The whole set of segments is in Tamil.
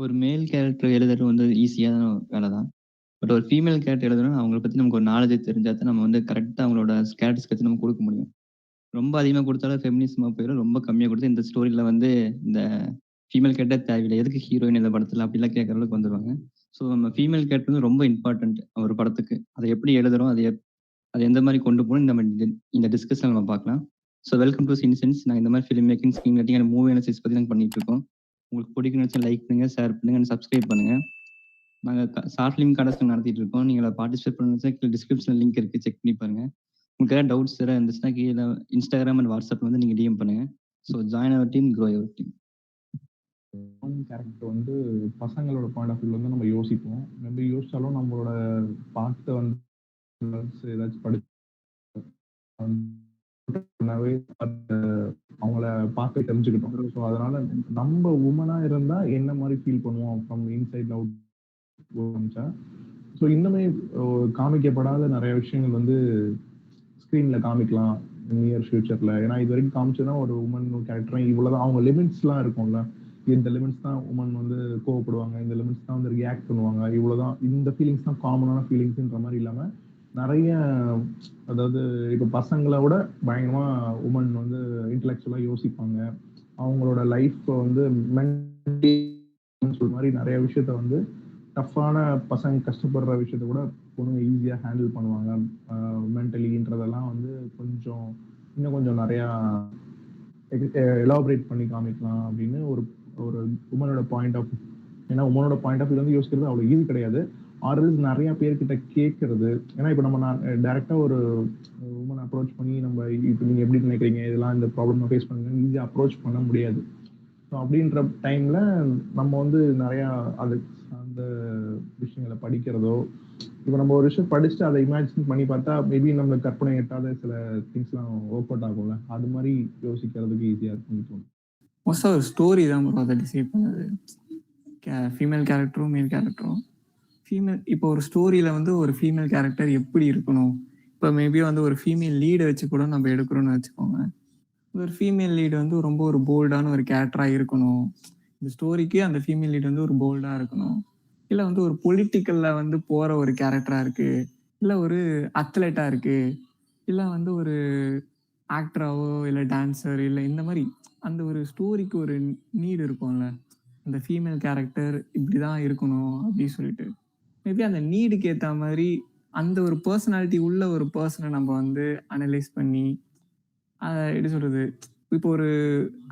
ஒரு மேல் கேரக்டர் எழுதுறது வந்து ஈஸியான வேலை தான். பட் ஒரு ஃபீமேல் கேரக்டர் எழுதணும்னா, அவங்கள பத்தி நமக்கு ஒரு நாலேட்ஜ் தெரிஞ்சா தான் நம்ம வந்து கரெக்ட்டா அவங்களோட கேரக்டர் ஸ்கெட்ச் நம்ம குடுக்க முடியும். ரொம்ப அதிகமா குடுத்தாலும் ஃபெமினிசமா போயிரும். ரொம்ப கம்மியா குடுத்து இந்த ஸ்டோரில வந்து இந்த ஃபீமேல் கேரக்டர் தேவையில்ல. எதுக்கு ஹீரோயின் இந்த படத்துல அப்படிலாம் கேட்கற அளவுக்கு வந்துருவாங்க. ஸோ நம்ம ஃபீமேல் கேரக்டர் வந்து ரொம்ப இம்பார்ட்டன்ட் ஒரு படத்துக்கு. அத எப்படி எழுதுறோம், அது எந்த மாரி கொண்டு போகணும் நம்ம இந்த டிஸ்கஷன்ல நம்ம பார்க்கலாம். So welcome to CineSense. நாங்க இந்த மாரி film making, screen writing and movie analysis பத்தி நாங்க பண்ணிட்டு இருக்கோம். உங்களுக்கு பிடிக்கும்னு நெனச்சா லைக் பண்ணுங்க, ஷேர் பண்ணுங்க அண்ட் சப்ஸ்கிரைப் பண்ணுங்க. நாங்க ஷார்ட் ஃபிலிம் கான்டெஸ்ட் நடத்திட்டு இருக்கோம். நீங்க அதில பார்ட்டிசிபேட் பண்ணணும்னு கீழ டிஸ்கிரிப்ஷன்ல லிங்க் இருக்கு. செக் பண்ணி பாருங்க. உங்களுக்கு ஏதாவது டவுட்ஸ் எதாவது இருந்துச்சுன்னா கீழ Instagram அண்ட் WhatsApp வந்து நீங்க டிஎம் பண்ணுங்க. So join our team, grow your team. Character வந்து பசங்களோட பாயிண்ட் ஆஃப் வியூல வந்து நம்ம யோசிப்போம். மேபி யோசிச்சாலும் நம்மளோட பார்த்த வந்து ஏதாச்சும் அவங்கள பார்க்க தெரிஞ்சுக்கிட்டோம். ஸோ அதனால நம்ம உமனா இருந்தா என்ன மாதிரி ஃபீல் பண்ணுவோம் ஃப்ரம் இன்சைட் அவுட். ஸோ இன்னுமே காமிக்கப்படாத நிறைய விஷயங்கள் வந்து ஸ்க்ரீன்ல காமிக்கலாம் நியர் ஃபியூச்சர்ல. ஏன்னா இது வரைக்கும் காமிச்சதுன்னா ஒரு உமன் கேரக்டர் இவ்வளவுதான். அவங்க லிமிட்ஸ்லாம் இருக்கும்ல, இந்த லிமிட்ஸ் தான் உமன் வந்து கோவப்படுவாங்க, இந்த லிமிட்ஸ் தான் வந்து ரியாக்ட் பண்ணுவாங்க, இவ்வளவுதான் இந்த ஃபீலிங்ஸ் தான் காமனான ஃபீலிங்ஸ்ன்ற மாதிரி இல்லாம நிறைய, அதாவது இப்ப பசங்களை விட பயங்கரமா உமன் வந்து இன்டெலெக்சுவலா யோசிப்பாங்க. அவங்களோட லைஃப் வந்து சொல்ற மாதிரி நிறைய விஷயத்த வந்து டஃப்பான பசங்க கஷ்டப்படுற விஷயத்த கூட பொண்ணுங்க ஈஸியா ஹேண்டில் பண்ணுவாங்க. மென்டலின்றதெல்லாம் வந்து கொஞ்சம் இன்னும் கொஞ்சம் நிறையா எலாபரேட் பண்ணி காமிக்கலாம் அப்படின்னு ஒரு ஒரு உமனோட பாயிண்ட் ஆஃப், ஏன்னா உமனோட பாயிண்ட் ஆஃப் வியூ வந்து யோசிக்கிறது அவ்வளவு ஈஸி கிடையாது. ஆர்எல்ஸ் நிறைய பேர்கிட்ட கேட்கறது. ஏன்னா இப்ப நம்ம டைரக்டா ஒரு உமன் அப்ரோச் பண்ணி நம்ம இப்போ நீங்க எப்படி நினைக்கிறீங்க, இதெல்லாம் இந்த ப்ராப்ளம் ஃபேஸ் பண்ணுங்க ஈஸியா அப்ரோச் பண்ண முடியாது. ஸோ அப்படின்ற டைம்ல நம்ம வந்து நிறைய அது அந்த விஷயங்களை படிக்கிறதோ, இப்போ நம்ம ஒரு விஷயம் படிச்சுட்டு அதை இமேஜின் பண்ணி பார்த்தா மேபி நம்மளுக்கு கற்பனை எட்டாத சில திங்ஸ்லாம் ஒர்க் அவுட் ஆகும்ல, அது மாதிரி யோசிக்கிறதுக்கு ஈஸியா இருக்கும்னு தோணும். மோஸ்ட்டாக ஒரு ஸ்டோரி தான் ப்ரோ அதை டிசைட் பண்ணுது. ஃபீமேல் கேரக்டரும் மேல் கேரக்டரும். இப்போ ஒரு ஸ்டோரியில் வந்து ஒரு ஃபீமேல் கேரக்டர் எப்படி இருக்கணும், இப்போ மேபி வந்து ஒரு ஃபீமேல் லீடை வச்சு கூட நம்ம எடுக்கிறோன்னு வச்சுக்கோங்க. ஒரு ஃபீமேல் லீடு வந்து ரொம்ப ஒரு போல்டான ஒரு கேரக்டராக இருக்கணும். இந்த ஸ்டோரிக்கு அந்த ஃபீமேல் லீடு வந்து ஒரு போல்டாக இருக்கணும். இல்லை வந்து ஒரு பொலிட்டிக்கலில் வந்து போகிற ஒரு கேரக்டராக இருக்குது, இல்லை ஒரு அத்லெட்டாக இருக்குது, இல்லை வந்து ஒரு ஆக்டராவோ இல்லை டான்ஸர் இல்லை இந்த மாதிரி அந்த ஒரு ஸ்டோரிக்கு ஒரு நீடு இருக்கும்ல, அந்த ஃபீமேல் கேரக்டர் இப்படி தான் இருக்கணும் அப்படின்னு சொல்லிட்டு மேபி அந்த நீடுக்கு ஏற்ற மாதிரி அந்த ஒரு பர்சனாலிட்டி உள்ள ஒரு பர்சனை நம்ம வந்து அனலைஸ் பண்ணி அதை எப்படி சொல்கிறது, இப்போ ஒரு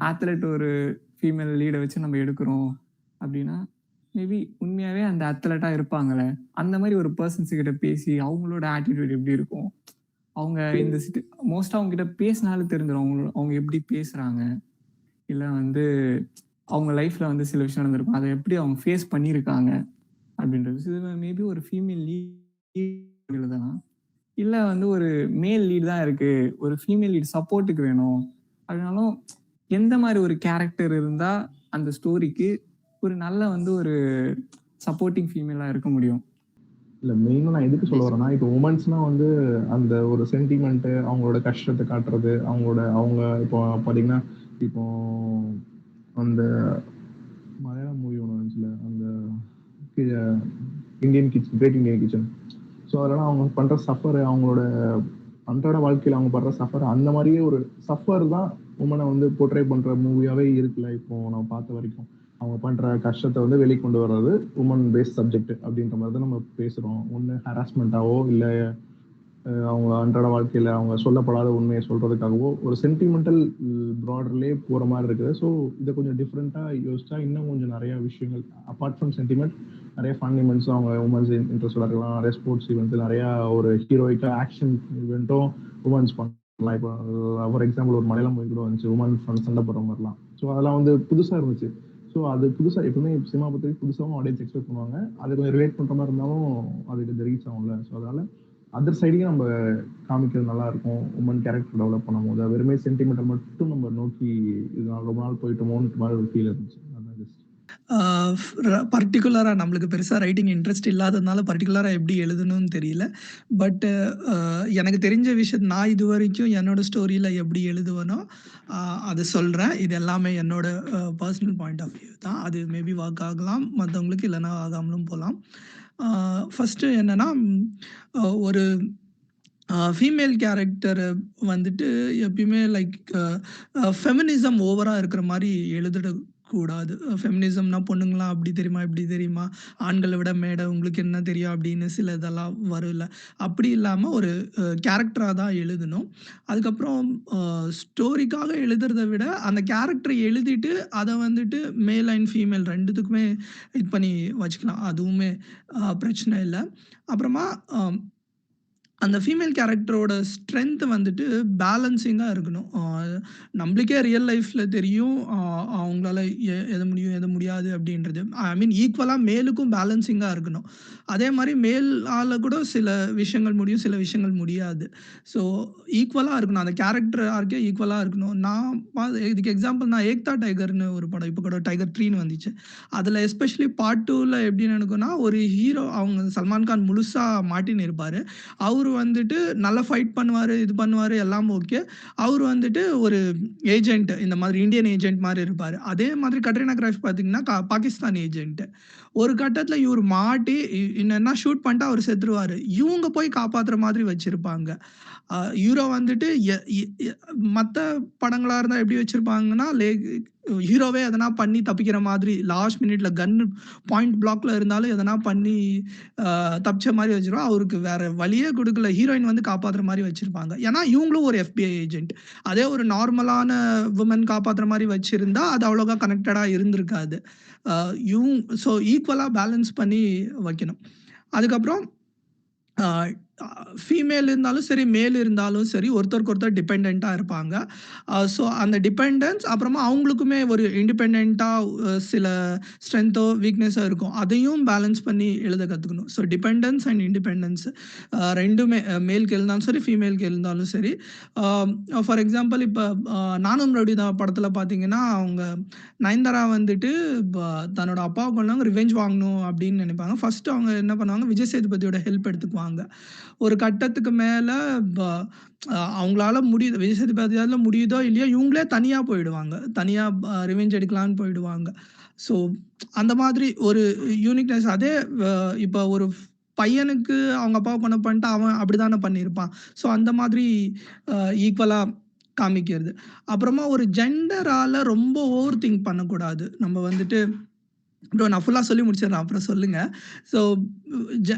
அத்லெட் ஒரு ஃபீமேல் லீடை வச்சு நம்ம எடுக்கிறோம் அப்படின்னா மேபி உண்மையாகவே அந்த அத்லெட்டாக இருப்பாங்களே அந்த மாதிரி ஒரு பர்சன்ஸ் கிட்ட பேசி அவங்களோட ஆட்டிடியூட் எப்படி இருக்கும், அவங்க இந்த மோஸ்ட்டாக அவங்க கிட்ட பேசினாலும் தெரிஞ்சிடும் அவங்க எப்படி பேசுகிறாங்க, இல்லை வந்து அவங்க லைஃப்பில் வந்து சில விஷயம் நடந்திருக்கும் அதை எப்படி அவங்க ஃபேஸ் பண்ணியிருக்காங்க அப்படின்றது. இது மேபி ஒரு ஃபீமேல் லீட் எழுதலாம், இல்லை வந்து ஒரு மேல் லீட் தான் இருக்குது, ஒரு ஃபீமேல் லீட் சப்போர்ட்டுக்கு வேணும் அப்படின்னாலும் எந்த மாதிரி ஒரு கேரக்டர் இருந்தால் அந்த ஸ்டோரிக்கு ஒரு நல்ல வந்து ஒரு சப்போர்ட்டிங் ஃபீமேலாக இருக்க முடியும். இல்லை மெயினாக நான் எதுக்கு சொல்ல வரேன்னா, இப்போ உமன்ஸ்னால் வந்து அந்த ஒரு சென்டிமெண்ட்டு, அவங்களோட கஷ்டத்தை காட்டுறது, அவங்க இப்போ பார்த்தீங்கன்னா இப்போ அந்த மலையாளம் மூவி ஒன்று வந்துச்சுல, அந்த Indian kitchen, great Indian kitchen. So அதனால் அவங்க பண்ணுற சஃபர், அவங்களோட அன்றாட வாழ்க்கையில் அவங்க படுற சஃபர், அந்த மாதிரியே ஒரு சஃபர் தான் உமனை வந்து போர்ட்ரே பண்ணுற மூவியாகவே இருக்குல்ல இப்போ நான் பார்த்த வரைக்கும். அவங்க பண்ணுற கஷ்டத்தை வந்து வெளிக்கொண்டு வர்றது உமன் பேஸ்ட் சப்ஜெக்ட் அப்படின்ற மாதிரி தான் நம்ம பேசுகிறோம். ஒன்று ஹராஸ்மெண்ட்டாவோ இல்லை அவங்க அன்றாட வாழ்க்கையில் அவங்க சொல்லப்படாத உண்மையை சொல்கிறதுக்காகவோ ஒரு சென்டிமெண்டல் ப்ராடர்லேயே போகிற மாதிரி இருக்குது. ஸோ இதை கொஞ்சம் டிஃப்ரெண்ட்டாக யோசிச்சா இன்னும் கொஞ்சம் நிறையா விஷயங்கள் அப்பார்ட் ஃப்ரம் சென்டிமெண்ட் நிறைய ஃபன் ஈவெண்ட்ஸும் அவங்க உமன்ஸ் இன்ட்ரெஸ்டாக இருக்கலாம். நிறைய ஸ்போர்ட்ஸ் ஈவெண்ட்ஸ், நிறையா ஒரு ஹீரோயிக்காக ஆக்ஷன் ஈவெண்ட்டும் உமன்ஸ் பண்ணலாம். இப்போ ஃபார் எக்ஸாம்பிள் ஒரு மலையாளம் மூவி கூட வந்துச்சு, உமன் சண்டை போடுற மாதிரிலாம். ஸோ அதெல்லாம் வந்து புதுசாக இருந்துச்சு. ஸோ அது புதுசாக எப்பவுமே சினிமா பற்றி புதுசாகவும் ஆடியன்ஸ் எக்ஸ்பெக்ட் பண்ணுவாங்க. அது கொஞ்சம் ரிலேட் பண்ணுற மாதிரி இருந்தாலும் அதுக்கு ரீச் ஆகும்ல. ஸோ அதனால அதர் சைடையும் நம்ம காமிக்கிறது நல்லா இருக்கும். உமன் கேரக்டர் டெவலப் பண்ணும் போது வெறுமே சென்டிமெண்டல் மட்டும் நம்ம நோக்கி இது ரொம்ப நாள் போயிட்டோமோன்ற மாதிரி ஒரு ஃபீல் இருந்துச்சு. பர்ட்டிகுலரா நம்மளுக்கு பெருசா ரைட்டிங் இன்ட்ரெஸ்ட் இல்லாததுனால பர்ட்டிகுலரா எப்படி எழுதணும்னு தெரியல. பட் எனக்கு தெரிஞ்ச விஷயம் நான் இதுவரைக்கும் என்னோட ஸ்டோரியில எப்படி எழுதுவேனோ, அத சொல்றேன். இது எல்லாமே என்னோட பர்சனல் பாயிண்ட் ஆஃப் வியூ தான். அது மேபி ஒர்க் ஆகலாம் மத்தவங்களுக்கு, இல்லன்னா ஆகாமலும் போலாம். ஃபர்ஸ்ட்டு என்னன்னா, ஒரு ஃபீமேல் கேரக்டர் வந்துட்டு எப்பயுமே லைக் ஃபெமினிசம் ஓவரா இருக்கிற மாரி எழுதிடக்கூடாது. ஃபெமினிசம்னா பொண்ணுங்கலாம் அப்படி தெரியுமா, இப்படி தெரியுமா, ஆண்கள விட மேடை உங்களுக்கு என்ன தெரியும் அப்படின்னு சில இதெல்லாம் வரும்ல. அப்படி இல்லாம ஒரு கேரக்டரா தான் எழுதணும். அதுக்கப்புறம் ஸ்டோரிக்காக எழுதுறத விட அந்த கேரக்டர எழுதிட்டு அத வந்துட்டு மேல் அண்ட் ஃபீமேல் 2த்துக்குமே இது பண்ணி வச்சுக்கலாம். அதுவுமே பிரச்சனை இல்ல. அப்புறமா அந்த ஃபீமேல் கேரக்டரோட ஸ்ட்ரென்த் வந்துட்டு பேலன்சிங்கா இருக்கணும். நம்மளுக்கே ரியல் லைஃப்ல தெரியும். அவங்களால எது முடியும், எது முடியாது அப்படின்றது. ஐ மீன் ஈக்குவலா மேலுக்கும் பேலன்சிங்கா இருக்கணும். அதே மாரி மேல் ஆல கூட சில விஷயங்கள் முடியும், சில விஷயங்கள் முடியாது. ஸோ ஈக்குவலா இருக்கணும். அந்த கேரக்டர் ஆர்க்கே ஈக்குவலா இருக்கணும். இதுக்கு எக்ஸாம்பிள் நான் ஏக்தா டைகர்னு ஒரு படம் இப்போ கூட டைகர் 3ன்னு வந்துச்சு. அதில எஸ்பெஷலி பார்ட் 2ல எப்படி நடக்கும்னா, ஒரு ஹீரோ அவங்க சல்மான் கான் முழுசா மாட்டின்னு இருப்பாரு. அவரு வந்துட்டு நல்லா ஃபைட் பண்ணுவாரு, இது பண்ணுவாரு எல்லாம் ஓகே. அவரு வந்துட்டு ஒரு ஏஜென்ட் இந்த மாதிரி இந்தியன் ஏஜென்ட் மாரி இருப்பாரு. அதே மாதிரி கட்ரினா கைஃப் பார்த்தீங்கன்னா, பாகிஸ்தான் ஏஜென்ட். ஒரு கட்டத்தில இவரு மாட்டி என்னன்னா ஷூட் பண்ணிட்டு அவரு செத்துருவாரு. இவங்க போய் காப்பாத்துற மாதிரி வச்சிருப்பாங்க. ஹீரோ வந்துட்டு எ எ எ மத்த படங்களா இருந்தா எப்படி வச்சிருப்பாங்கன்னா, ஹீரோவே எதனா பண்ணி தப்பிக்கிற மாதிரி லாஸ்ட் மினிட்ல கன் பாயிண்ட் பிளாக்ல இருந்தாலும் எதனா பண்ணி தப்பிச்ச மாரி வச்சுருவா. அவருக்கு வேற வழியே குடுக்கல. ஹீரோயின் வந்து காப்பாத்துற மாரி வச்சிருப்பாங்க. ஏன்னா, இவங்களும் ஒரு FBI ஏஜென்ட். அதே ஒரு நார்மலான வுமன் காப்பாத்துற மாரி வச்சிருந்தா, அது அவ்வளோக்கா கனெக்டடா இருந்திருக்காது. அ ஸோ ஈக்குவலா பேலன்ஸ் பண்ணி வைக்கணும். அதுக்கப்புறம் அ ஃபீமேல் இருந்தாலும் சரி, மேல் இருந்தாலும் சரி, ஒருத்தருக்கு ஒருத்தர் டிபெண்டன்ட்டா இருப்பாங்க. ஸோ அந்த டிபெண்டன்ஸ் அப்புறமா அவங்களுக்குமே ஒரு இண்டிபெண்டன்ட்டா சில ஸ்ட்ரென்த்தோ, வீக்னஸோ இருக்கும். அதையும் பேலன்ஸ் பண்ணி எழுத கத்துக்கணும். ஸோ டிபெண்டன்ஸ் அண்ட் இண்டிபெண்டன்ஸ் 2மே மேல்க்கு இருந்தாலும் சரி, ஃபீமேல்க்கு இருந்தாலும் சரி. ஃபார் எக்ஸாம்பிள் இப்ப நானும் ரவுடிதான் படத்துல பார்த்தீங்கன்னா, அவங்க நயன்தாரா வந்துட்டு தன்னோட அப்பாவ கொன்னவங்க ரிவெஞ்ச் வாங்கணும் அப்படின்னு நினைப்பாங்க. ஃபர்ஸ்ட் அவங்க என்ன பண்ணுவாங்க, விஜய் சேதுபதியோட ஹெல்ப் எடுத்துக்குவாங்க. ஒரு கட்டத்துக்கு மேல ப அவங்களால முடியுது, விஜய் சேதுபதியால முடியுதோ இல்லையோ, இவங்களே தனியா போயிடுவாங்க. தனியா ரிவெஞ்ச் எடுக்கலான்னு போயிடுவாங்க. ஸோ அந்த மாதிரி ஒரு யூனிக்னெஸ் அதே இப்ப ஒரு பையனுக்கு அவங்க அப்பாவ கொலை பண்ணிட்டு அவன் அப்படித்தானே பண்ணியிருப்பான். ஸோ அந்த மாதிரி ஈக்குவலா காமிக்கிறது. அப்புறமா ஒரு ஜெண்டரால ரொம்ப ஓவர் திங்க் பண்ணக்கூடாது. நம்ம வந்துட்டு ப்ரோ நான் ஃபுல்லா சொல்லி முடிச்சிடுறேன். அப்புறம் சொல்லுங்க. ஸோ ஜ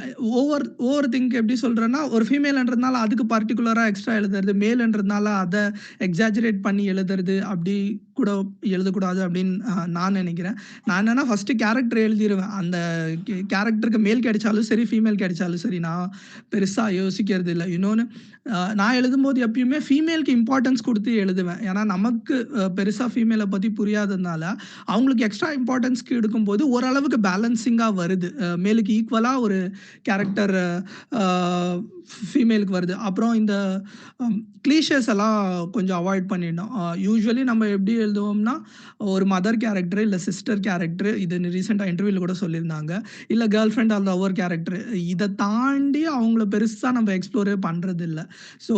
ஓவர் திங்க் எப்படி சொல்றேன்னா, ஒரு ஃபீமேல்ன்றதுனால அதுக்கு பார்ட்டிகுலரா எக்ஸ்ட்ரா எழுதுறது, மேல்ன்றதுனால அத எக்ஸாஜரேட் பண்ணி எழுதுறது, அப்படி கூட எழுதக்கூடாது அப்படின்னு நான் நினைக்கிறேன். நான் என்னன்னா ஃபர்ஸ்ட்டு கேரக்டர் எழுதிருவேன். அந்த கேரக்டருக்கு மேல் கிடைச்சாலும் சரி, ஃபீமேல் கிடைச்சாலும் சரி, நான் பெருசா யோசிக்கிறது இல்ல. இன்னொன்னு நான் எழுதும்போது எப்பயுமே ஃபீமேலுக்கு இம்பார்ட்டன்ஸ் குடுத்து எழுதுவேன். ஏன்னா நமக்கு பெருசா ஃபீமேல பத்தி புரியாததுனால, அவங்களுக்கு எக்ஸ்ட்ரா இம்பார்ட்டன்ஸ் குடுக்கும்போது ஓரளவுக்கு பேலன்சிங்கா வருது. மேலுக்கு ஈக்குவலா ஒரு கேரக்டர் அ ஃபீமேலுக்கு வருது. அப்புறம் இந்த கிளீஷேஸ் எல்லாம் கொஞ்சம் அவாய்ட் பண்ணிடணும். யூசுவலி நம்ம எப்படி எழுதுவோம்னா, ஒரு மதர் கேரக்டர் இல்ல சிஸ்டர் கேரக்டர் இது ரீசென்ட்டா இன்டர்வியூல கூட சொல்லியிருந்தாங்க. இல்ல girl friend or lover character. இத தாண்டி அவங்கள பெருசா நம்ம எக்ஸ்ப்ளோரே பண்றதில்ல. ஸோ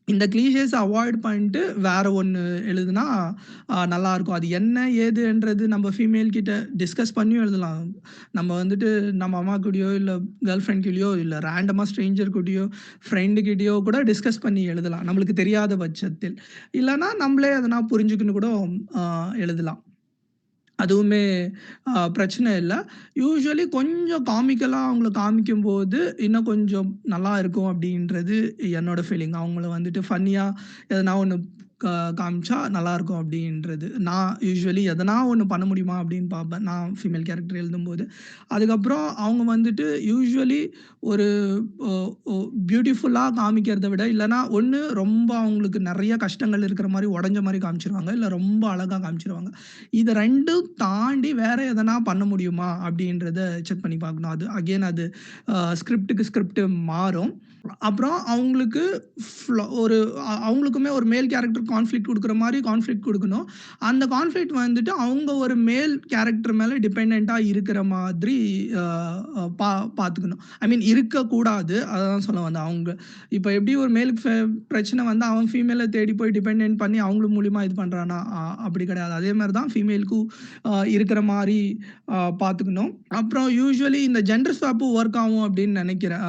இந்த கிளீஷேஸ அவாய்ட் பண்ணிட்டு வேற ஒண்ணு எழுதுனா நல்லாயிருக்கும். அது என்ன ஏதுன்றது நம்ம ஃபீமேல் கிட்ட டிஸ்கஸ் பண்ணியும் எழுதலாம். நம்ம வந்துட்டு நம்ம அம்மா கூடயோ, இல்ல கேர்ள் ஃபிரெண்ட் கூடயோ, இல்ல ரேண்டமா ஸ்ட்ரேஞ்சர் கூடயோ, ஃப்ரெண்டு கிட்டயோ கூட டிஸ்கஸ் பண்ணி எழுதலாம். நம்மளுக்கு தெரியாத பட்சத்தில். இல்லன்னா நம்மளே எதனா புரிஞ்சுக்கின்னு கூட எழுதலாம். அதுவுமே பிரச்சனை இல்ல. யூசுவலி கொஞ்சம் காமிக்கலா அவங்கள காமிக்கும்போது, இன்னும் கொஞ்சம் நல்லா இருக்கும் அப்படின்றது என்னோட ஃபீலிங். அவங்கள வந்துட்டு ஃபன்னியா எதனா ஒண்ணு காமிச்சா நல்லாயிருக்கும் அப்படின்றது. நான் யூசுவலி எதனா ஒண்ணு பண்ண முடியுமா அப்படின்னு பார்ப்பேன். நான் ஃபீமேல் கேரக்டர் எழுதும்போது. அதுக்கப்புறம் அவங்க வந்துட்டு யூசுவலி ஒரு ஒ ஒ பியூட்டிஃபுல்லா காமிக்கிறத விட, இல்லன்னா ஒண்ணு ரொம்ப அவங்களுக்கு நெறைய கஷ்டங்கள் இருக்கிற மாரி உடைஞ்ச மாரி காமிச்சுருவாங்க. இல்ல ரொம்ப அழகா காமிச்சுருவாங்க. இத 2ம் தாண்டி வேற எதனா பண்ண முடியுமா? அப்படின்றத செக் பண்ணி பார்க்கணும். அது அகைன் அது ஸ்கிரிப்ட்க்கு ஸ்கிரிப்ட் மாறும். அப்புறம் அவங்களுக்கு ஒரு அவங்களுக்குமே ஒரு மேல் கேரக்டருக்கும் கேரக்டருக்கு கான்ஃப்ளிக்ட் குடுக்குற மாரி கான்ஃப்ளிக்ட் குடுக்கணும். அந்த கான்ஃப்ளிக்ட் வந்துட்டு அவங்க ஒரு மேல் கேரக்டர் மேல டிபெண்டன்ட்டா இருக்கிற மாதிரி அ அ பா பார்த்துக்கணும். ஐ மீன் இருக்கக்கூடாது. அததான் சொல்ல வந்தேன். அவங்க இப்ப எப்படி ஒரு மேலுக்கு பிரச்சனை வந்தா அவன் ஃபீமேல தேடி போய் டிபெண்டன்ட் பண்ணி அவங்க மூலியமா இது பண்றானா? அப்படி கிடையாது. அதே மாரி தான் ஃபீமேலுக்கும் இருக்கிற மாரி பார்த்துக்கணும். அப்புறம் யூசுவலி இந்த ஜெண்டர் ஸ்வாப்பும் ஒர்க் ஆகும் அப்படின்னு நெனைக்கிறேன்.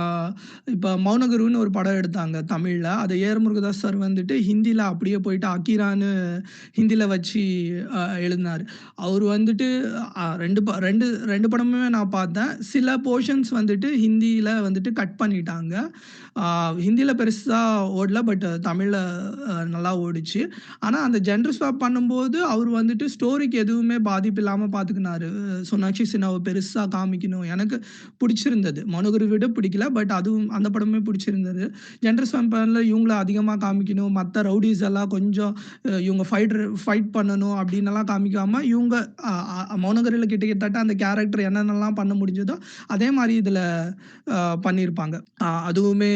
இப்ப மௌனகுருன்னு ஒரு படம் எடுத்தாங்க தமிழ்ல. அத ஏஆர் முருகதாஸ் சார் வந்துட்டு ஹிந்தில அப்படியே போயிட்டு அக்கீரான்னு ஹிந்தில வச்சு எழுதினாரு. அவரு வந்துட்டு 2 படமுமே நான் பார்த்தேன். சில போர்ஷன்ஸ் வந்துட்டு ஹிந்தில வந்துட்டு கட் பண்ணிட்டாங்க. ஹிந்தில பெருசா ஓடல. பட் தமிழ்ல நல்லா ஓடுச்சு. ஆனா அந்த ஜெண்டர் ஸ்வாப் பண்ணும்போது அவரு வந்துட்டு ஸ்டோரிக்கு எதுவுமே பாதிப்பு இல்லாம பார்த்துக்கினாரு. சோனாக்ஷி சின்ஹாவ பெருசா காமிக்கணும். எனக்கு பிடிச்சிருந்தது. மனோகரை விட பிடிக்கல. பட் அதுவும் அந்த படமே பிடிச்சிருந்தது. ஜெண்டர் ஸ்வாம்ப்ல இவங்கள அதிகமா காமிக்கணும். மத்த ரவுடீஸ் எல்லாம் கொஞ்சம் இவங்க ஃபைட் பண்ணணும் அப்படின்னெல்லாம் காமிக்காம, இவங்க அ அ மௌனகரில கிட்டத்தட்ட அந்த கேரக்டர் என்னென்னலாம் பண்ண முடிஞ்சதோ, அதே மாரி இதுல பண்ணியிருப்பாங்க. அதுவுமே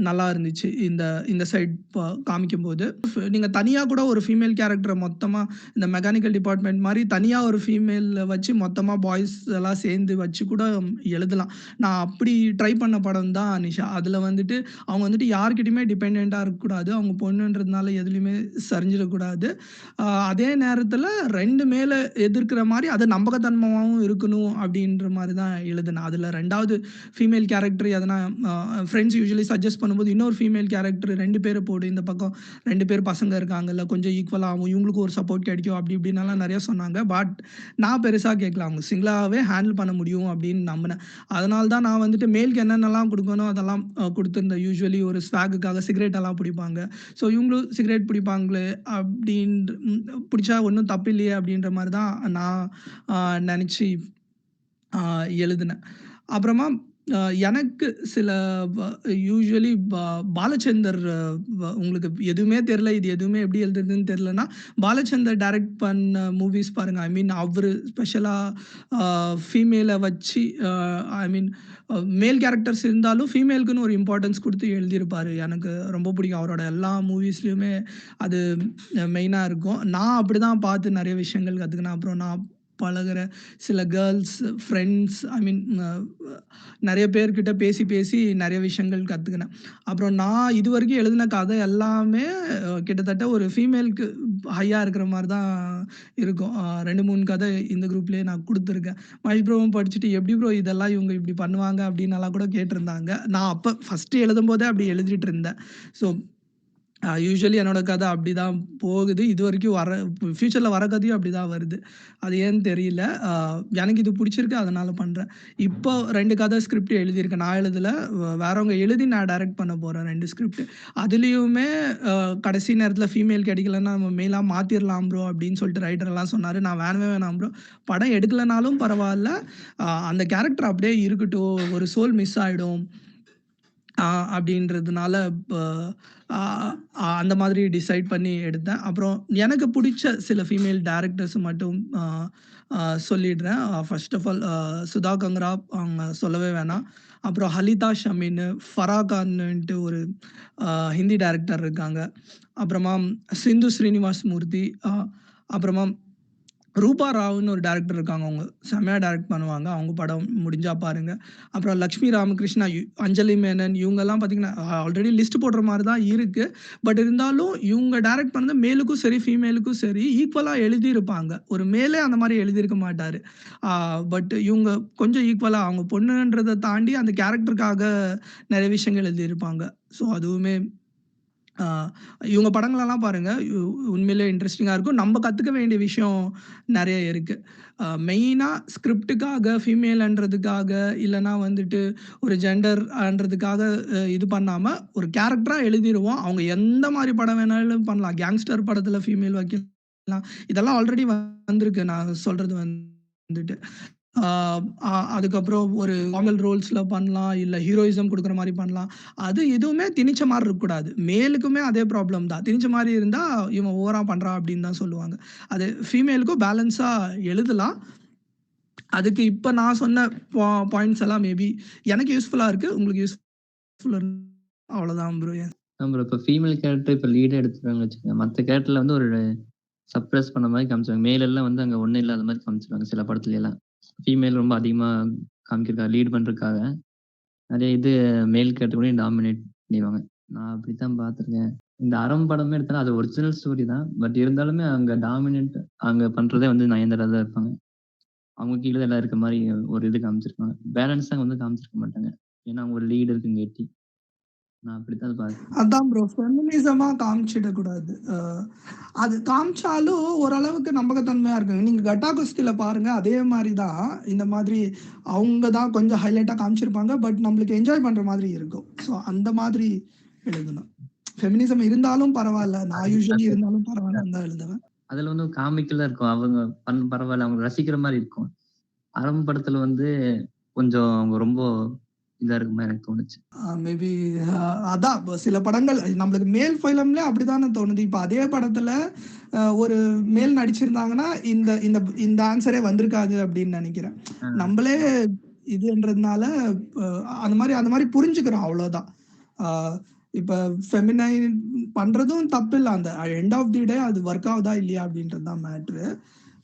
நல்லா இருந்துச்சு. இந்த இந்த சைட் காமிக்கும்போது. நீங்க தனியா கூட ஒரு ஃபீமேல் கேரக்டர மொத்தமா இந்த மெக்கானிக்கல் டிபார்ட்மெண்ட் மாரி தனியா ஒரு ஃபீமேல வச்சு மொத்தமா பாய்ஸ் எல்லாம் சேர்ந்து வச்சு கூட எழுதலாம். நான் அப்படி ட்ரை பண்ண படம் தான் நிஷா. அதுல வந்துட்டு அவங்க வந்துட்டு யார்கிட்டயுமே டிபெண்டன்ட்டா இருக்கக்கூடாது. அவங்க பொண்ணுன்றதுனால எதுலயுமே சரிஞ்சிடக்கூடாது. அதே நேரத்துல 2 மேல எதிர்க்கிற மாரி அது நம்பகத்தன்மையாவும் இருக்கணும் அப்படின்ற மாரி தான் எழுதினேன். அதுல 2வது ஃபீமேல் கேரக்டர் எதனா ஃப்ரெண்ட்ஸ் யூசுவலி சஜெஸ்ட் பண்ணும்போது இன்னொரு ஃபீமேல் கேரக்டர் 2 பேர போடு. இந்த பக்கம் 2 பேர் பசங்க இருக்காங்கல்ல. கொஞ்சம் ஈக்குவலா ஆகும். இவங்களுக்கும் ஒரு சப்போர்ட் கிடைக்கும். அப்படி இப்படின்னலாம் நெறைய சொன்னாங்க. பட் நான் பெருசா கேட்கல. அவங்க சிங்கிளாவே ஹேண்டில் பண்ண முடியும் அப்படின்னு நம்பினேன். அதனால தான் நான் வந்துட்டு மேல்க்கு என்னென்னலாம் குடுக்கணும் அதெல்லாம் குடுத்திருந்தேன். யூசுவலி ஒரு ஸ்வாகுக்காக சிகரெட் எல்லாம் பிடிப்பாங்க. ஸோ இவங்களும் சிகரெட் பிடிப்பாங்களே அப்படின்ற பிடிச்சா ஒண்ணும் தப்பில்லையே அப்படின்ற மாரி தான் நான் நெனச்சு எழுதினேன். அப்புறமா எனக்கு சில வ யூசுவலி பாலச்சந்தர் உங்களுக்கு எதுவுமே தெரியல. இது எதுவுமே எப்படி எழுதுறதுன்னு தெரியலன்னா, பாலச்சந்தர் டைரக்ட் பண்ண மூவிஸ் பாருங்க. ஐ மீன் அவரு ஸ்பெஷலா ஃபீமேல வச்சு ஐ மீன் மேல் கேரக்டர்ஸ் இருந்தாலும் ஃபீமேலுக்குன்னு ஒரு இம்பார்ட்டன்ஸ் குடுத்து எழுதியிருப்பாரு. எனக்கு ரொம்ப பிடிக்கும். அவரோட எல்லா மூவிஸ்லயுமே அது மெயினா இருக்கும். நான் அப்படிதான் பார்த்து நெறைய விஷயங்கள் கத்துக்கினேன். அப்புறம் நான் பழகுற சில கேர்ள்ஸ், ஃப்ரெண்ட்ஸ் ஐ மீன் நெறைய பேர்கிட்ட பேசி, பேசி நெறைய விஷயங்கள் கத்துக்கினேன். அப்புறம் நான் இதுவரைக்கும் எழுதின கதை எல்லாமே கிட்டத்தட்ட ஒரு ஃபீமேலுக்கு ஹையா இருக்கிற மாரி தான் இருக்கும். 2, 3 கதை இந்த குரூப்லயே நான் குடுத்துருக்கேன். மகேஷ் ப்ரோவும் படிச்சுட்டு, "எப்படி ப்ரோ இதெல்லாம் இவங்க இப்படி பண்ணுவாங்க?" அப்படின்னலாம் கூட கேட்டிருந்தாங்க. நான் அப்ப ஃபர்ஸ்ட்டு எழுதும்போதே அப்படி எழுதிட்டு இருந்தேன். ஸோ யூசுவலி என்னோட கதை அப்படிதான் போகுது. இதுவரைக்கும் ஃபியூச்சர்ல வர கதையும் அப்படிதான் வருது. அது ஏன்னு தெரியல. எனக்கு இது புடிச்சிருக்கு. அதனால பண்றேன். இப்போ 2 கதை ஸ்கிரிப்ட் எழுதியிருக்கேன். நான் எழுதல. வேறவங்க எழுதி நான் டைரக்ட் பண்ண போறேன் 2 ஸ்கிரிப்ட். அதுலயுமே கடைசி நேரத்தில ஃபீமேல் கிடைக்கலன்னா நம்ம மேலா மாத்திரலாம் ப்ரோ அப்படின்னு சொல்லிட்டு ரைட்டர் எல்லாம் சொன்னாரு. நான் வேணவே வேணாம் ப்ரோ. படம் எடுக்கலனாலும் பரவால்ல. அந்த கேரக்டர் அப்படியே இருக்கட்டும். ஒரு சோல் மிஸ் ஆயிடும். அப்படின்றதுனால அ அந்த மாதிரி டிசைட் பண்ணி எடுத்தேன். அப்புறம் எனக்கு புடிச்ச சில ஃபீமேல் டைரக்டர்ஸ் மட்டும் சொல்லிடுறேன். ஃபர்ஸ்ட் ஆஃப் ஆல் சுதா கங்கரா அவங்க சொல்லவே வேணாம். அப்புறம் ஹலிதா ஷமீனு, ஃபரா கான்னுன்ட்டு ஒரு ஹிந்தி டைரக்டர் இருக்காங்க. அப்புறமா சிந்து ஸ்ரீனிவாஸ் மூர்த்தி, அப்புறமா ரூபா ராவ்ன்னு ஒரு டைரக்டர் இருக்காங்க. அவங்க செம்மையா டைரக்ட் பண்ணுவாங்க. அவங்க படம் முடிஞ்சா பாருங்க. அப்புறம் லக்ஷ்மி ராமகிருஷ்ணா, அஞ்சலி மேனன் இவங்கலாம் பார்த்தீங்கன்னா, ஆல்ரெடி லிஸ்ட் போடுற மாரி தான் இருக்கு. பட் இருந்தாலும் இவங்க டைரக்ட் பண்ணது மேலுக்கும் சரி, ஃபீமேலுக்கும் சரி ஈக்குவலா எழுதியிருப்பாங்க. ஒரு மேலே அந்த மாரி எழுதியிருக்க மாட்டாரு. பட் இவங்க கொஞ்சம் ஈக்குவலா அவங்க பொண்ணுன்றத தாண்டி அந்த கேரக்டருக்காக நெறைய விஷயங்கள் எழுதியிருப்பாங்க. ஸோ அதுவுமே ஆ இவங்க படங்களெல்லாம் பாருங்க. உண்மையிலேயே இன்ட்ரஸ்டிங்கா இருக்கும். நம்ம கத்துக்க வேண்டிய விஷயம் நெறைய இருக்கு. மெயினா ஸ்கிரிப்ட்டுக்காக, ஃபீமேல்ன்றதுக்காக இல்லன்னா வந்துட்டு ஒரு ஜெண்டர்ன்றதுக்காக இது பண்ணாம, ஒரு கேரக்டரா எழுதிருவோம். அவங்க எந்த மாரி படம் வேணாலும் பண்ணலாம். கேங்ஸ்டர் படத்துல ஃபீமேல் வைக்கலாம். இதெல்லாம் ஆல்ரெடி வந்திருக்கு. நான் சொல்றது வந்துட்டு. ஆ அதுக்கப்புறம் ஒரு நார்மல் ரோல்ஸ்ல பண்ணலாம். இல்ல ஹீரோயிசம் குடுக்குற மாரி பண்ணலாம். அது எதுவுமே திணிச்ச மாரி இருக்கக்கூடாது. மேலுக்குமே அதே ப்ராப்ளம் தான். திணிச்ச மாரி இருந்தா, இவன் ஓவரா பண்றான் அப்படின்னு தான் சொல்லுவாங்க. அது ஃபீமேலுக்கும் பேலன்ஸா எழுதலாம். அதுக்கு இப்ப நான் சொன்ன பாயிண்ட்ஸ் எல்லாம் மேபி எனக்கு யூஸ்ஃபுல்லா இருக்கு. உங்களுக்கு யூஸ்ஃபுல்லா அவ்வளோதான் ப்ரோ. நம்ம இப்ப ஃபீமேல் கேரக்டர் இப்ப லீடா எடுத்துக்கிறாங்கன்னு வச்சுக்கோங்க. மத்த கேரக்டர்ல வந்து ஒரு சப்ரஸ் பண்ண மாரி காமிச்சுருவாங்க. மேல் எல்லாம் வந்து அங்க ஒண்ணும் இல்லாத மாரி காமிச்சுருவாங்க சில படத்துல எல்லாம். ஃபீமேல் ரொம்ப அதிகமா காமிக்கிறதுக்காக, லீட் பண்றதுக்காக நெறைய இது மேல் கேரக்டர் டாமினேட் பண்ணிருவாங்க. நான் அப்படித்தான் பார்த்துருக்கேன். இந்த அறம் படமே எடுத்தா அது ஒரிஜினல் ஸ்டோரி தான். பட் இருந்தாலுமே அங்க டாமினன்ட் அங்க பண்றதே வந்து நயன்தாரா தான் இருப்பாங்க. அவங்க கீழ தான் எல்லாம் இருக்க மாரி ஒரு இது காமிச்சிருப்பாங்க. பேலன்ஸா வந்து காமிச்சிருக்க மாட்டாங்க. ஏன்னா அவங்க ஒரு லீட் இருக்குங்காட்டி. நான் அப்படித்தான் அத பார்க்கிறேன். அதான் ப்ரோ. ஃபெமினிசமா காமிச்சிடக்கூடாது. அது காமிச்சாலும் ஓரளவுக்கு நம்பகத்தன்மையா இருக்குங்க. நீங்க கட்டா குஸ்தில பாருங்க, அதே மாரி தான். இந்த மாதிரி அவங்க தான் கொஞ்சம் ஹைலைட்டா காமிச்சிருப்பாங்க. பட் நம்மளுக்கு என்ஜாய் பண்ற மாதிரி இருக்கும். ஸோ அந்த மாதிரி எழுதணும். ஃபெமினிசம் இருந்தாலும் பரவால்ல. நான் யூசுவலி இருந்தாலும் பரவால்லன்னு தான் எழுதுவேன். அதுல வந்து காமிக்கலா இருக்கும். அவங்க பரவால்ல. அவங்க ரசிக்கிற மாரி இருக்கும். அறம் படத்துல வந்து கொஞ்சம் அவங்க ரொம்ப இதா இருக்க மாரி எனக்கு தோணுச்சு. மேபி அதான் சில படங்கள் நம்மளுக்கு மேல் ஃபிலிம்லயே அப்படிதானே தோணுது. இப்ப அதே படத்துல ஒரு மேல் நடிச்சிருந்தாங்கன்னா, இந்த இந்த இந்த ஆன்சரே வந்திருக்காது அப்படின்னு நெனைக்கிறேன். ஆ. நம்மளே இதுன்றதுனால அந்த மாரி புரிஞ்சுக்கிறோம் அவ்வளோதான். அ இப்ப ஃபெமினைன் பண்றதும் தப்பில்ல. அந்த எண்ட் ஆஃப் தி டே அது ஒர்க் ஆகுதா இல்லையா அப்படின்றது தான் மேட்ரு.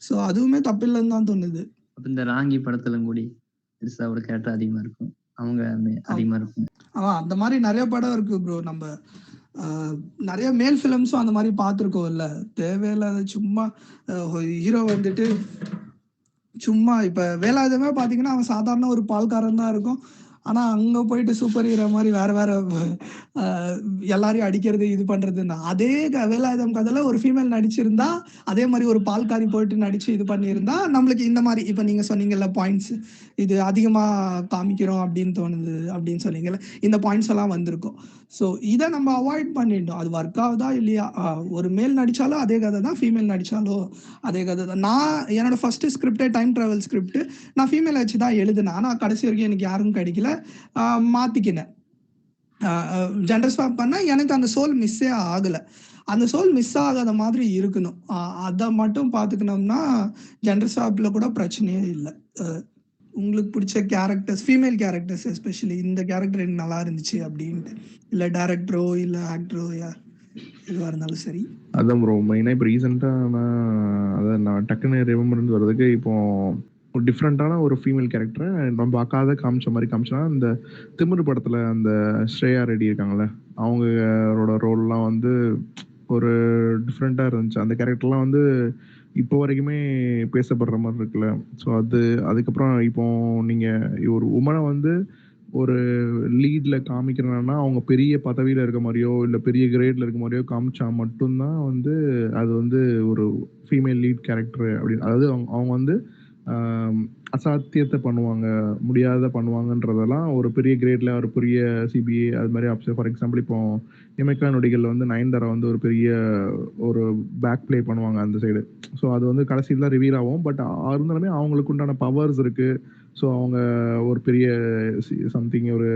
ஸோ அதுவுமே தப்பில்லன்னு தான் தோணுது. அப்ப இந்த ராங்கி படத்துல கூடி பெருசா ஒரு கேரக்டர் அதிகமா இருக்கும். அவங்க அதிகமா இருக்கும். அந்த மாரி நெறைய படம் இருக்கு ப்ரோ. நம்ப நெறைய மேல் ஃபிலிம்ஸும் அந்த மாரி பார்த்துருக்கோம்ல. தேவையில்லாத சும்மா ஹீரோ வந்துட்டு சும்மா இப்ப வேலாயுதமே பார்த்தீங்கன்னா, அவன் சாதாரண ஒரு பால்காரன் தான் இருக்கும். ஆனா, அங்க போயிட்டு சூப்பர் ஹீரோ மாரி வேற வேற அ எல்லாரையும் அடிக்கிறது, இது பண்றதுன்னு. அதே வேலாயுதம் கதையில ஒரு ஃபீமேல் நடிச்சிருந்தா, அதே மாரி ஒரு பால்காரி போயிட்டு நடிச்சு இது பண்ணியிருந்தா, நம்மளுக்கு இந்த மாரி இப்ப நீங்க சொன்னீங்கல்ல பாயிண்ட்ஸ். இது அதிகமா காமிக்கிறோம் அப்படின்னு தோணுது அப்படின்னு சொன்னீங்கல்ல. இந்த பாயிண்ட்ஸ் எல்லாம் வந்திருக்கும். ஸோ இத நம்ம அவாய்ட் பண்ணிடணும். அது ஒர்க் ஆகுதா இல்லையா? ஒரு மேல் நடிச்சாலும் அதே கதை தான். ஃபீமேல் நடிச்சாலும் அதே கதை தான். நான் என்னோட ஃபர்ஸ்ட் ஸ்கிரிப்டே டைம் டிராவல் ஸ்கிரிப்ட். நான் ஃபீமேல வச்சு தான் எழுதினேன். ஆனா கடைசி வரைக்கும் எனக்கு யாரும் கிடைக்கல. மாத்திக்கினேன். ஜெண்டர் ஸ்வாப் பண்ணா எனக்கு அந்த சோல் மிஸ்ஸே ஆகல. அந்த சோல் மிஸ் ஆகாத மாதிரி இருக்கணும். அத மட்டும் பார்த்துக்கினோம்னா, ஜெண்டர் ஸ்வாப்ல கூட பிரச்சனையே இல்ல. அ உங்களுக்கு பிடிச்ச கேரக்டர்ஸ், ஃபீமேல் கேரக்டர்ஸ் எஸ்பெஷலி இந்த கேரக்டர் எனக்கு நல்லா இருந்துச்சு அப்படின்ட்டு. இல்ல டைரக்டரோ, இல்ல ஆக்டரோ எதுவா இருந்தாலும் சரி. அதான் ப்ரோ. மெயினா இப்ப ரீசென்ட்டா நான் டக்குன்னு ரிமெம்பரன்ஸ் வர்றதுக்கு இப்போ ஒரு டிஃப்ரெண்ட்டான ஒரு ஃபீமேல் கேரக்டர நம்ம பார்க்காத காமிச்ச மாரி காமிச்சோன்னா, அந்த திமிரு படத்துல அந்த ஸ்ரேயா ரெட்டி இருக்காங்கல்ல, அவங்களோட ரோல்லாம் வந்து ஒரு டிஃப்ரெண்ட்டா இருந்துச்சு. அந்த கேரக்டர்லாம் வந்து இப்போ வரைக்குமே பேசப்படுற மாரி இருக்குல்ல. ஸோ அதுக்கப்புறம் இப்போ நீங்க ஒரு வுமன வந்து ஒரு லீட்ல காமிக்கிறனான்னா, அவங்க பெரிய பதவியில இருக்க மாரியோ, இல்ல பெரிய கிரேட்ல இருக்க மாரியோ காமிச்சா மட்டும் தான் வந்து, அது வந்து ஒரு ஃபீமேல் லீட் கேரக்டர் அப்படின்னு. அதாவது அவங்க அவங்க வந்து அ அசாத்தியத்த பண்ணுவாங்க, முடியாதத பண்ணுவாங்கன்றதெல்லாம் ஒரு பெரிய கிரேட்ல ஒரு பெரிய சிபிஐ அது மாரி ஆஃபீசர் ஃபார் எக்ஸாம்பிள் இப்போ இமைக்கா நொடிகள்ல வந்து நயன்தாரா வந்து ஒரு பெரிய ஒரு பேக் ப்ளே பண்ணுவாங்க அந்த சைடு. ஸோ அது வந்து கடைசில தான் ரிவீல் ஆகும். பட் இருந்தாலுமே அவங்களுக்கு உண்டான பவர்ஸ் இருக்கு. ஸோ அவங்க ஒரு பெரிய சம்திங் ஒரு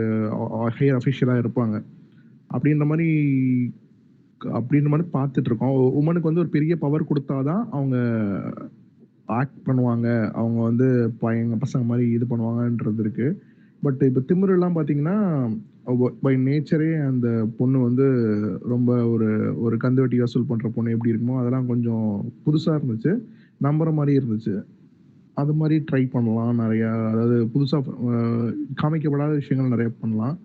ஹையர் அஃபிஷியலா இருப்பாங்க. அப்படின்ற மாரி அப்படின்ற மாரி பார்த்துட்டு இருக்கோம். வுமனுக்கு வந்து ஒரு பெரிய பவர் குடுத்தா தான் அவங்க ஆக்ட் பண்ணுவாங்க. அவங்க வந்து பையங்க பசங்க மாரி இது பண்ணுவாங்கன்றது இருக்கு. பட் இப்ப திமிருலாம் பார்த்தீங்கன்னா, பை நேச்சரே அந்த பொண்ணு வந்து ரொம்ப ஒரு ஒரு கந்துவட்டி வசூல் பண்ற பொண்ணு எப்படி இருக்குமோ, அதெல்லாம் கொஞ்சம் புதுசா இருந்துச்சு. நம்புற மாரி இருந்துச்சு. அது மாரி ட்ரை பண்ணலாம் நெறையா. அதாவது புதுசா காமிக்கப்படாத விஷயங்கள் நெறைய பண்ணலாம்.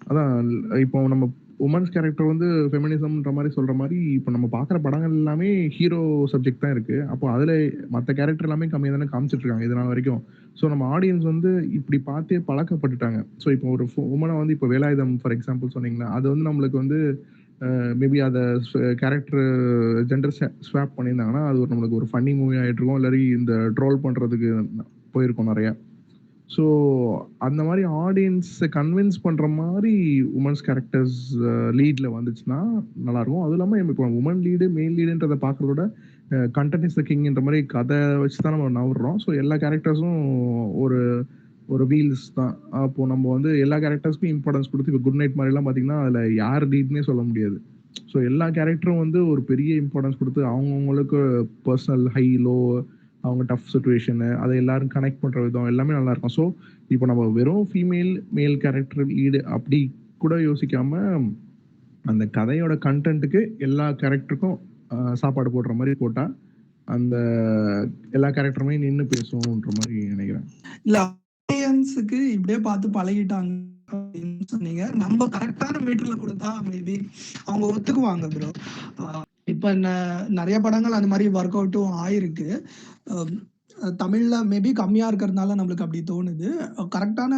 அதான் இப்போ நம்ம வுமன்ஸ் கேரக்டர் வந்து ஃபெமினிசம்ன்ற மாரி சொல்ற மாரி, இப்ப நம்ம பார்க்குற படங்கள் எல்லாமே ஹீரோ சப்ஜெக்ட் தான் இருக்கு. அப்போ அதுல மத்த கேரக்டர் எல்லாமே கம்மியா தானே காமிச்சிட்டு இருக்காங்க இதுநாள் வரைக்கும். ஸோ நம்ம ஆடியன்ஸ் வந்து இப்படி பார்த்தே பழக்கப்பட்டுட்டாங்க. ஸோ இப்போ ஒரு வுமன வந்து இப்போ வேலாயுதம் ஃபார் எக்ஸாம்பிள் சொன்னீங்கன்னா, அது வந்து நம்மளுக்கு வந்து மேபி அத கேரக்டர் ஜெண்டர் ஸ்வாப் பண்ணியிருந்தாங்கன்னா, அது ஒரு நம்மளுக்கு ஒரு ஃபன்னி மூவி ஆயிட்டுருக்கும். இல்லாட்டி இந்த ட்ரோல் பண்றதுக்கு போயிருக்கும் நெறையா. ஸோ அந்த மாரி ஆடியன்ஸ கன்வின்ஸ் பண்ற மாரி வுமன்ஸ் கேரக்டர்ஸ் லீட்ல வந்துச்சுன்னா நல்லாருக்கும். அதுவும் இல்லாம இப்போ வுமன் லீடு, மேல் லீடுன்றத பார்க்கறத விட கன்டென்ட் இஸ் த கிங்ன்ற மாரி கத வச்சு தான் நம்ம நவுர்றோம். ஸோ எல்லா கேரக்டர்ஸும் ஒரு ஒரு வீல்ஸ் தான். அப்போ நம்ம வந்து எல்லா கேரக்டர்ஸ்க்கும் இம்பார்ட்டன்ஸ் குடுத்து இப்போ குட் நைட் மாரிலாம் பார்த்தீங்கன்னா, அதுல யார் லீட்ன்னே சொல்ல முடியாது. ஸோ எல்லா கேரக்டரும் வந்து ஒரு பெரிய இம்பார்ட்டன்ஸ் குடுத்து அவங்கவங்களுக்கு பெர்சனல் ஹை, லோ அவங்க டஃப் சிச்சுவேஷனு அத எல்லாரும் கனெக்ட் பண்ற விதம் எல்லாமே நல்லாருக்கும். ஸோ இப்போ நம்ம வெறும் ஃபீமேல், மேல் கேரக்டர் லீடு அப்படி கூட யோசிக்காம, அந்த கதையோட கன்டென்ட்டுக்கு எல்லா கேரக்டருக்கும் சாப்பாடு போடுற மாரி போட்டா, அந்த எல்லா கேரக்டருமே நின்னு பேசும்ன்ற மாரி நினைக்கிறேன். இல்ல ஆடியன்ஸுக்கு இப்படியே பார்த்து பழகிட்டாங்க அப்படின்னு சொன்னீங்க. நம்ம கரெக்டான மீட்டர்ல குடுத்தா மேபி அவங்க ஒத்துக்குவாங்க ப்ரோ. இப்ப நெறைய படங்கள் அந்த மாரி ஒர்க் அவுட்டும் ஆயிருக்கு. அம் தமிழ்ல மேபி கம்மியா இருக்கிறதுனால நம்மளுக்கு அப்படி தோணுது. கரெக்டான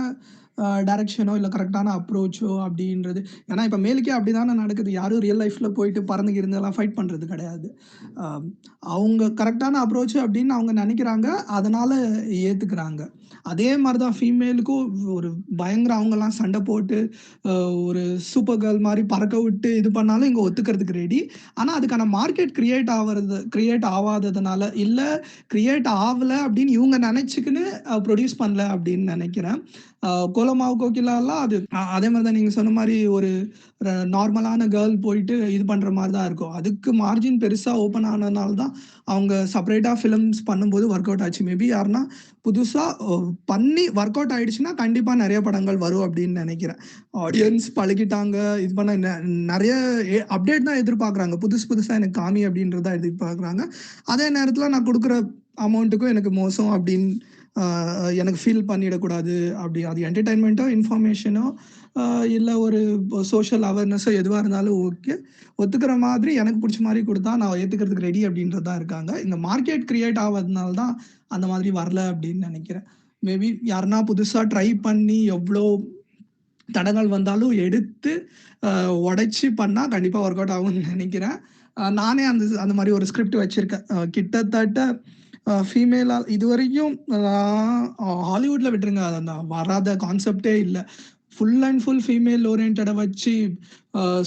டைரக்ஷனோ இல்ல கரெக்டான அப்ரோச்சோ அப்படின்றது ஏன்னா இப்ப மேலுக்கே அப்படிதானே நடக்குது. யாரும் ரியல் லைஃப்ல போயிட்டு பறந்து கிருந்தெல்லாம் ஃபைட் பண்றது கிடையாது. அம் அவங்க கரெக்டான அப்ரோச் அப்படின்னு அவங்க நெனைக்கிறாங்க. அதனால ஏத்துக்கிறாங்க. அதே மாரி தான் ஃபீமேலுக்கும் ஒரு பயங்கர அவங்கலாம் சண்டை போட்டு, அ ஒரு சூப்பர் கேர்ள் மாரி பறக்க விட்டு இது பண்ணாலும் இங்க ஒத்துக்கிறதுக்கு ரெடி. ஆனா அதுக்கான மார்க்கெட் கிரியேட் ஆவாததுனால, இல்ல கிரியேட் ஆவல அப்படின்னு இவங்க நெனைச்சுக்கின்னு ப்ரொடியூஸ் பண்ணல அப்படின்னு நெனைக்கிறேன். கோலமாவு கோகிலாலாம் அது அதே மாரி தான் நீங்க சொன்ன மாரி ஒரு நார்மலான கேர்ள் போயிட்டு இது பண்ற மாரி தான் இருக்கும். அதுக்கு மார்ஜின் பெருசா ஓப்பன் ஆனதுனால தான் அவங்க செப்பரேட்டா ஃபிலிம்ஸ் பண்ணும்போது ஒர்க் அவுட் ஆச்சு. மேபி யாருன்னா புதுசா பண்ணி ஒர்க் அவுட் ஆயிடுச்சுன்னா, கண்டிப்பா நெறைய படங்கள் வரும் அப்படின்னு நெனைக்கிறேன். ஆடியன்ஸ் பழகிட்டாங்க. இது பண்ண நெறைய அப்டேட் தான் எதிர்பார்க்குறாங்க. புதுசு புதுசா எனக்கு காமி அப்படின்றத தான் எதிர்பார்க்குறாங்க. அதே நேரத்தில நான் குடுக்குற அமௌண்ட்டுக்கும் எனக்கு மோசம் அப்படின்னு எனக்கு ஃபீல் பண்ணிடக்கூடாது. அப்படி அது என்டர்டெயின்மெண்ட்டோ, இன்ஃபர்மேஷனோ இல்ல ஒரு சோஷியல் அவேர்னஸோ எதுவா இருந்தாலும் ஓகே. ஒத்துக்கிற மாதிரி எனக்கு புடிச்ச மாரி குடுத்தா நான் ஏத்துக்கிறதுக்கு ரெடி அப்படின்றது தான் இருக்காங்க. இந்த மார்க்கெட் கிரியேட் ஆவதுனால தான் அந்த மாதிரி வரல அப்படின்னு நெனைக்கிறேன். மேபி யாருன்னா புதுசா ட்ரை பண்ணி எவ்ளோ தடங்கள் வந்தாலும் எடுத்து உடைச்சு பண்ணா கண்டிப்பா ஒர்க் அவுட் ஆகும்னு நெனைக்கிறேன். நானே அந்த மாரி ஒரு ஸ்கிரிப்ட் வச்சிருக்கேன். கிட்டத்தட்ட ஃபீமேலா இதுவரைக்கும் ஹாலிவுட்ல விட்டுருங்க. அந்த வராத கான்செப்ட்டே இல்ல. ஃபுல் அண்ட் ஃபுல் ஃபீமேல் ஓரியன்டட வச்சு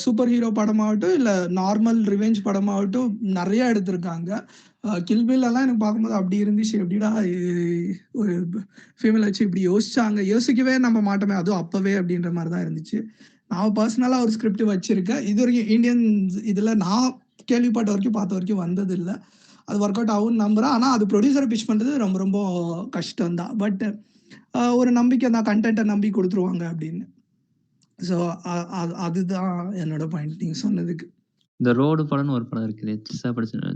சூப்பர் ஹீரோ படமாகட்டும், இல்ல நார்மல் ரிவெஞ்ச் படமாகட்டும் நெறைய எடுத்திருக்காங்க. கில் பில் எல்லாம் எனக்கு பார்க்கும்போது அப்படி இருந்துச்சு. எப்படிடா ஒரு ஃபீமேல வச்சு இப்படி யோசிச்சாங்க. யோசிக்கவே நம்ம மாட்டோமே. அதுவும் அப்பவே அப்படின்ற மாரி தான் இருந்துச்சு. நான் பர்சனலா ஒரு ஸ்கிரிப்ட் வச்சிருக்கேன். இதுவரைக்கும் இந்தியன்ஸ் இதுல நான் கேள்விப்பட்ட வரைக்கும், பார்த்த வரைக்கும் வந்ததில்ல. அது ஒர்க் அவுட் ஆகும்னு நம்புறேன். ஆனா அது ப்ரொடியூசர பிட்ச் பண்றது ரொம்ப ரொம்ப கஷ்டம் தான். பட் ஒரு நம்பிக்கை தான். கன்டென்ட்ட நம்பி குடுத்துருவாங்க அப்படின்னு. ஸோ அதுதான் என்னோட பாயிண்ட் நீங்க சொன்னதுக்கு. இந்த ரோடு படம்னு ஒரு படம் இருக்குது.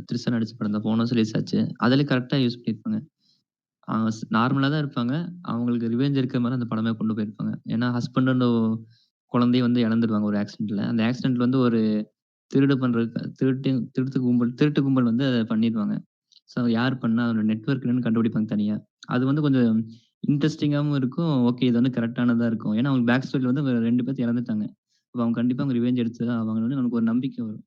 த்ரிஷா நடிச்ச படம் தான். போன வருஷம் ரிலீஸ் ஆச்சு. அதில கரெக்ட்டா யூஸ் பண்ணியிருப்பாங்க. நார்மலா தான் இருப்பாங்க. அவங்களுக்கு ரிவெஞ்ச் இருக்கிற மாரி அந்த படமே கொண்டு போயிருப்பாங்க. ஏன்னா ஹஸ்பண்ட் அண்ட் குழந்தையும் வந்து இழந்துருவாங்க ஒரு ஆக்சிடென்ட்ல. அந்த ஆக்சிடென்ட்ல வந்து ஒரு திருட்டு கும்பல் வந்து அத பண்ணிருவாங்க. ஸோ யார் பண்ணா அதோட நெட்வொர்க் என்னன்னு கண்டுபிடிப்பாங்க தனியா. அது வந்து கொஞ்சம் இன்ட்ரஸ்டிங்காவும் இருக்கும். ஓகே இது வந்து கரெக்ட்டானதா இருக்கும். ஏன்னா அவங்க பேக் ஸ்டோரில வந்து 2 பேத்த இழந்துட்டாங்க. அப்ப அவங்க கண்டிப்பா அவங்க ரிவெஞ்ச் எடுத்து தான் ஆவாங்கன்னு நமக்கு ஒரு நம்பிக்கை வரும்.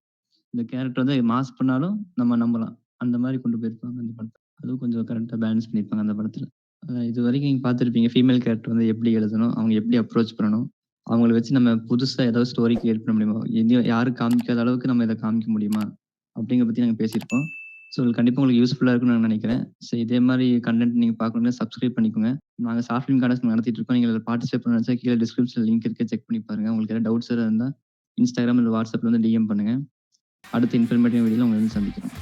இந்த கேரக்டர் வந்து மாஸ் பண்ணாலும் நம்ம நம்பலாம். அந்த மாரி கொண்டு போயிருப்பாங்க அந்த படத்த. அதுவும் கொஞ்சம் கரெக்ட்டா பேலன்ஸ் பண்ணியிருப்பாங்க அந்த படத்துல. இதுவரைக்கும் நீங்க பார்த்திருப்பீங்க. ஃபீமேல் கேரக்டர் வந்து எப்படி எழுதணும்? அவங்க எப்படி அப்ரோச் பண்ணணும்? அவங்கள வச்சு நம்ம புதுசா ஏதாவது ஸ்டோரி கிரியேட் பண்ண முடியுமா? யாரும் காமிக்காத அளவுக்கு நம்ம இத காமிக்க முடியுமா? அப்படிங்கிறத பத்தி நாங்க பேசியிருக்கோம். ஸோ கண்டிப்பா உங்களுக்கு யூஸ்ஃபுல்லா இருக்கும்னு நான் நினைக்கிறேன். ஸோ இதே மாரி கன்டென்ட் நீங்க பார்க்கணும்னா சப்ஸ்கிரைப் பண்ணிக்கோங்க. நாங்க ஷார்ட் ஃபிலிம் கான்டெஸ்ட் நடத்திட்டு இருக்கோம். நீங்க அதில பார்ட்டிசிபேட் பண்ண நினைச்சா கீழ டிஸ்கிரிப்ஷன்ல லிங்க் இருக்கு. செக் பண்ணி பாருங்க. உங்களுக்கு ஏதாவது டவுட்ஸ் எதாவது இருந்தா Instagram இல்ல WhatsAppல வந்து DM பண்ணுங்க. அடுத்த இன்ஃபர்மேட்டிவ் வீடியோல உங்கள வந்து சந்திக்கிறோம்.